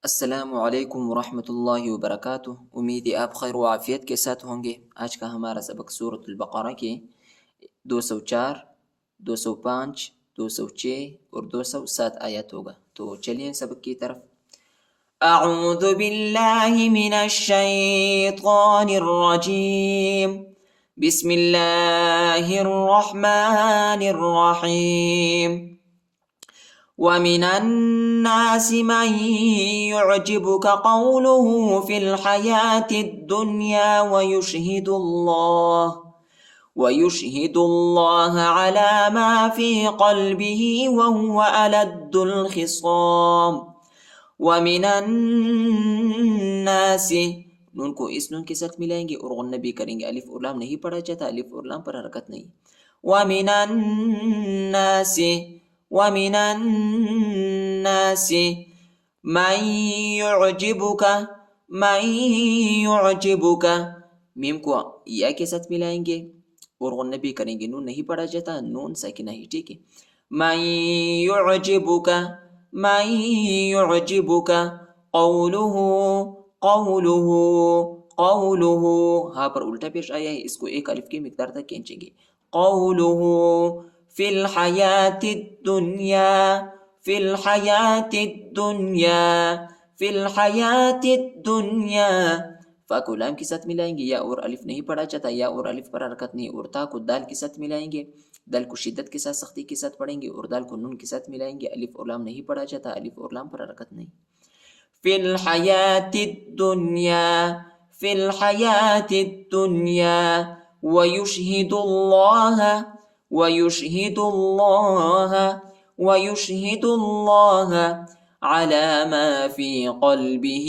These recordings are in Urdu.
السلام علیکم ورحمۃ اللہ وبرکاتہ۔ امید ہے آپ خیر و عافیت کے ساتھ ہوں گے۔ آج کا ہمارا سبق سورۃ البقرہ کے 204، 205، 206 اور 207 آیات ہوگا۔ تو چلیے سبق کی طرف۔ اعوذ باللہ من الشیطان الرجیم، بسم اللہ الرحمن الرحیم۔ وَمِنَ النَّاسِ مَن يُعْجِبُكَ قَوْلُهُ فِي الْحَيَاةِ الدُّنْيَا وَيُشْهِدُ اللَّهَ عَلَى مَا فِي قَلْبِهِ وَهُوَ أَلَدُّ الْخِصَامِ۔ وَمِنَ النَّاسِ، نون کو اس نون کے ساتھ ملائیں گے اور غنہ بھی کریں گے۔ الف اور لام نہیں پڑھا جاتا، الف اور لام پر حرکت نہیں۔ وَمِنَ النَّاسِ، وَمِنَ النَّاسِ مَن يُعْجِبُكَ، میم کو یا کے ساتھ ملائیں گے اور غنہ بھی کریں گے۔ نون نہیں پڑھا جاتا، نون ساکنہ ہی، ٹھیک ہے۔ مَن يُعْجِبُكَ قَوْلُهُ، ہاں پر الٹا پیش آیا ہے، اس کو ایک الف کی مقدار تک کھینچیں گے۔ قَوْلُهُ فِي الْحَيَاةِ الدُّنْيَا، فا کو لام کے ساتھ ملائیں گے، یا اور الف نہیں پڑھا جاتا، یا اور الف پر حرکت نہیں، اور تا کو دال کے ساتھ ملائیں گے، دال کو شدت کے ساتھ سختی کے ساتھ پڑھیں گے، اور دال کو نون کے ساتھ ملائیں گے، الف اور لام نہیں پڑھا جاتا، الف اور لام پر حرکت نہیں۔ فی الحیات الدنیا، فی الحیات الدنیا، ویشہد اللہ علی ما فی قلبہ،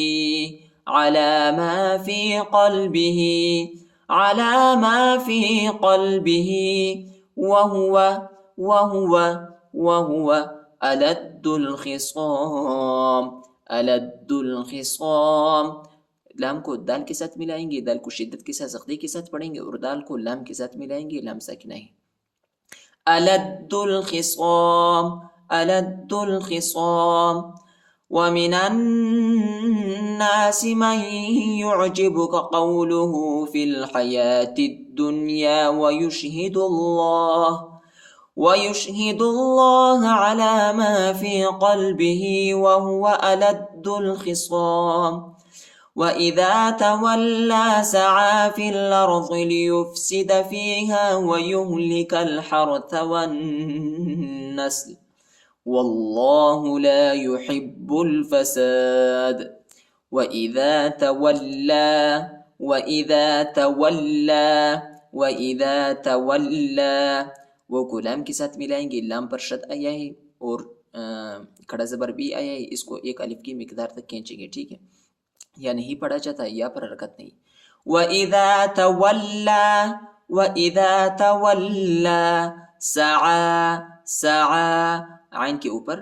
علی ما فی قلبہ، علی ما فی قلبہ، وہو ألد الخصام، ألد الخصام۔ لام کو دال کے ساتھ ملائیں گے، دال کو شدت کے ساتھ سختی کے ساتھ پڑھیں گے، اور دال کو لام کے ساتھ ملائیں گے، لام ساکنہ ہے۔ ألد الخصام، ألد الخصام۔ وَمِنَ النَّاسِ مَن يُعْجِبُكَ قَوْلُهُ فِي الْحَيَاةِ الدُّنْيَا وَيُشْهِدُ اللَّهَ عَلَى مَا فِي قَلْبِهِ وَهُوَ أَلَدُّ الْخِصَامِ۔ وَإِذَا تَوَلَّى سَعَىٰ فِي الْأَرْضِ لِيُفْسِدَ فِيهَا وَيُهْلِكَ الْحَرْثَ وَالنَّسْلَ وَاللَّهُ لَا يُحِبُّ الْفَسَادَ۔ وَإِذَا تَوَلَّى، وہ کو لام کے ساتھ ملائیں گے، لام پر شد آیا ہے اور کھڑا زبر بھی آیا ہے، اس کو ایک الف کی مقدار تک کھینچیں گے، ٹھیک ہے۔ یا نہیں پڑھا جاتا، یا پر حرکت نہیں۔ وَإِذَا تَوَلَّى سَعَىٰ، عین کے اوپر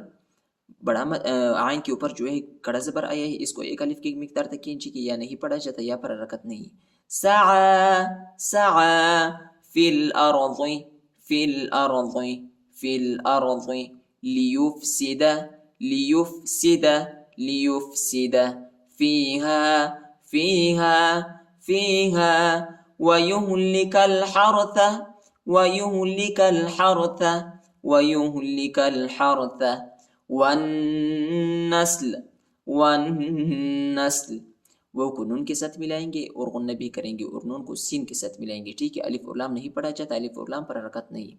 بڑا عین کے اوپر جو ہے کڑا زبر آیا ہے، اس کو ایک الف کی مقدار تک کھینچیں گے، یا نہیں پڑھا جاتا، یا پر حرکت نہیں۔ سعى في الأرض، في الأرض، في الأرض، ليفسد فيها، ويهلك الحرث والنسل، وہ کو نون کے ساتھ ملائیں گے اور غنہ بھی کریں گے، اور نون کو سین کے ساتھ ملائیں گے، ٹھیک ہے۔ الف اور لام نہیں پڑھا جاتا، الف اور لام پر حرکت نہیں۔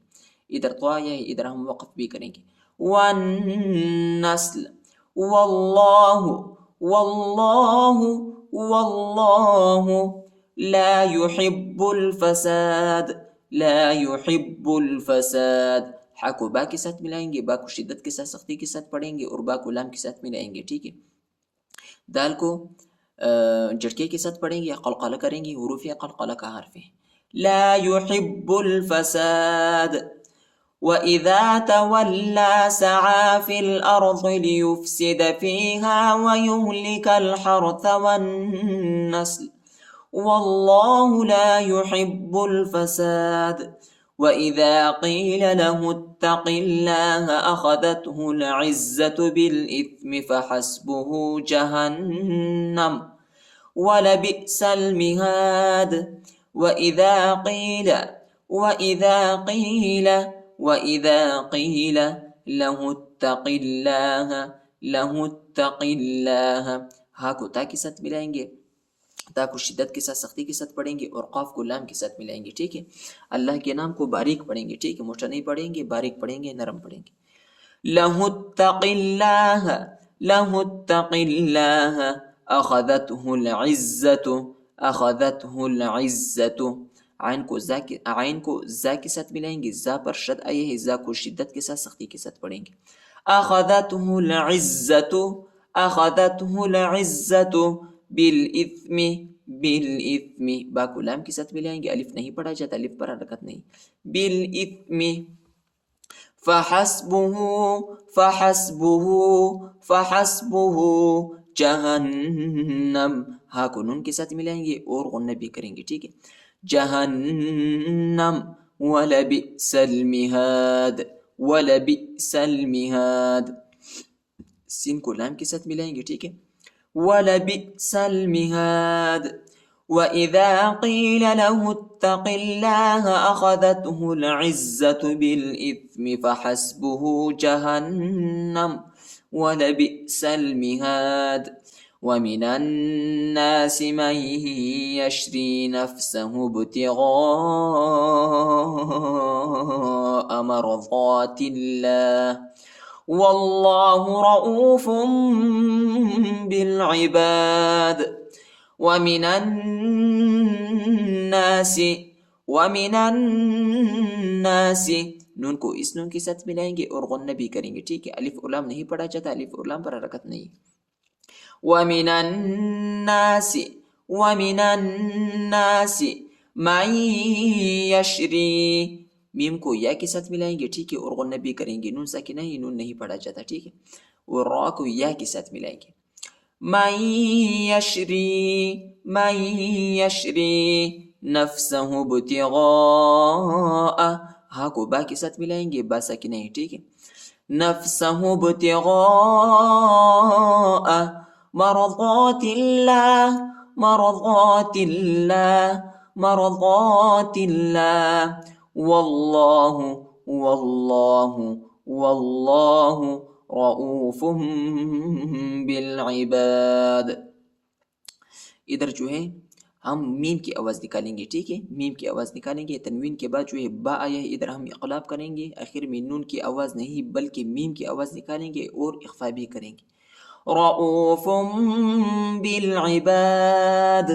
ادھر تو آیا ہے، ادھر ہم وقف بھی کریں گے۔ والنسل، واللہ لا يحب الفساد، حا کو با کے ساتھ ملائیں گے، با کو شدت کے ساتھ سختی کے ساتھ پڑھیں گے، اور با کو لام کے ساتھ ملائیں گے، ٹھیک ہے۔ دال کو جھٹکے کے ساتھ پڑھیں گے، قلقلہ کریں گے، حروف قلقلہ کا حرف ہے۔ لا يحب الفساد۔ وَإِذَا تَوَلَّى سَعَىٰ فِي الْأَرْضِ لِيُفْسِدَ فِيهَا وَيُهْلِكَ الْحَرْثَ وَالنَّسْلَ وَاللَّهُ لَا يُحِبُّ الْفَسَادَ۔ وإذا قيل له اتق الله أخذته العزة بالإثم فحسبه جهنم ولبئس المهاد. وإذا قيل له اتق الله ہا کو تا کے ساتھ ملائیں گے، تا کو شدت کے ساتھ سختی کے ساتھ پڑھیں گے، اور قاف کو لام کے ساتھ ملائیں گے. ٹھیک ہے، اللہ کے نام کو باریک پڑھیں گے. ٹھیک ہے، موٹا نہیں پڑھیں گے، باریک پڑھیں گے، نرم پڑھیں گے. لہ اتق اللہ اخذته العزت. عین کو زا کے ساتھ ملائیں گے، زا پر شد آئے ہے، زا کو شدت کے ساتھ سختی کے ساتھ پڑھیں گے. اخذته العزت بالاثم. با کو لام کے ساتھ ملائیں گے، الف نہیں پڑھا جاتا، الف پر حرکت نہیں. بالاثم فحسبه جہنم. ہا کو نون کے ساتھ ملائیں گے اور غنہ بھی کریں گے. ٹھیک ہے، جہنم ولبئس المہاد. سین کو لام کے ساتھ ملائیں گے. ٹھیک ہے، ولبئس المہاد. وَإِذَا قِيلَ لَهُ اتَّقِ اللَّهَ أَخَذَتْهُ الْعِزَّةُ بِالْإِثْمِ فَحَسْبُهُ جَهَنَّمُ وَلَبِئْسَ الْمِهَادُ. وَمِنَ النَّاسِ مَن يَشْرِي نَفْسَهُ ابْتِغَاءَ مَرْضَاتِ اللَّهِ وَاللَّهُ رَءُوفٌ بِالْعِبَادِ. وَمِنَ النَّاسِ نون کو اس نون کے ساتھ ملائیں گے اور غنہ بھی کریں گے. ٹھیک ہے، الف اور لام نہیں پڑھا جاتا، الف اور لام پر حرکت نہیں. وَمِنَ النَّاسِ مَن يَشْرِي. میم کو یا کے ساتھ ملائیں گے. ٹھیک ہے، اور غنہ بھی کریں گے. نون ساکنہ ہی، نون نہیں پڑھا جاتا. ٹھیک ہے، اور را کو یا کے ساتھ ملائیں گے. من یشری نفسه ابتغاء. ہا کو با کے ساتھ ملائیں گے، با ساکنہ ہی. ٹھیک ہے، نفسه ابتغاء مرضات اللہ واللہ رؤوف بالعباد. ادھر جو ہے ہم میم کی آواز نکالیں گے. ٹھیک ہے، میم کی آواز نکالیں گے. تنوین کے بعد جو ہے با آیا ہے، ادھر ہم اقلاب کریں گے. آخر میں نون کی آواز نہیں بلکہ میم کی آواز نکالیں گے اور اخفا بھی کریں گے. رؤوف بالعباد.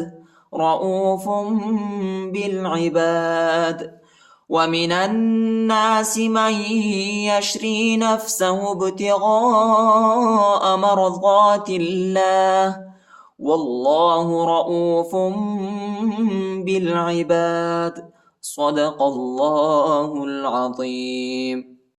وَمِنَ النَّاسِ مَن يَشْرِي نَفْسَهُ ابْتِغَاءَ مَرْضَاتِ اللَّهِ وَاللَّهُ رَءُوفٌ بِالْعِبَادِ. صدق اللہ العظیم.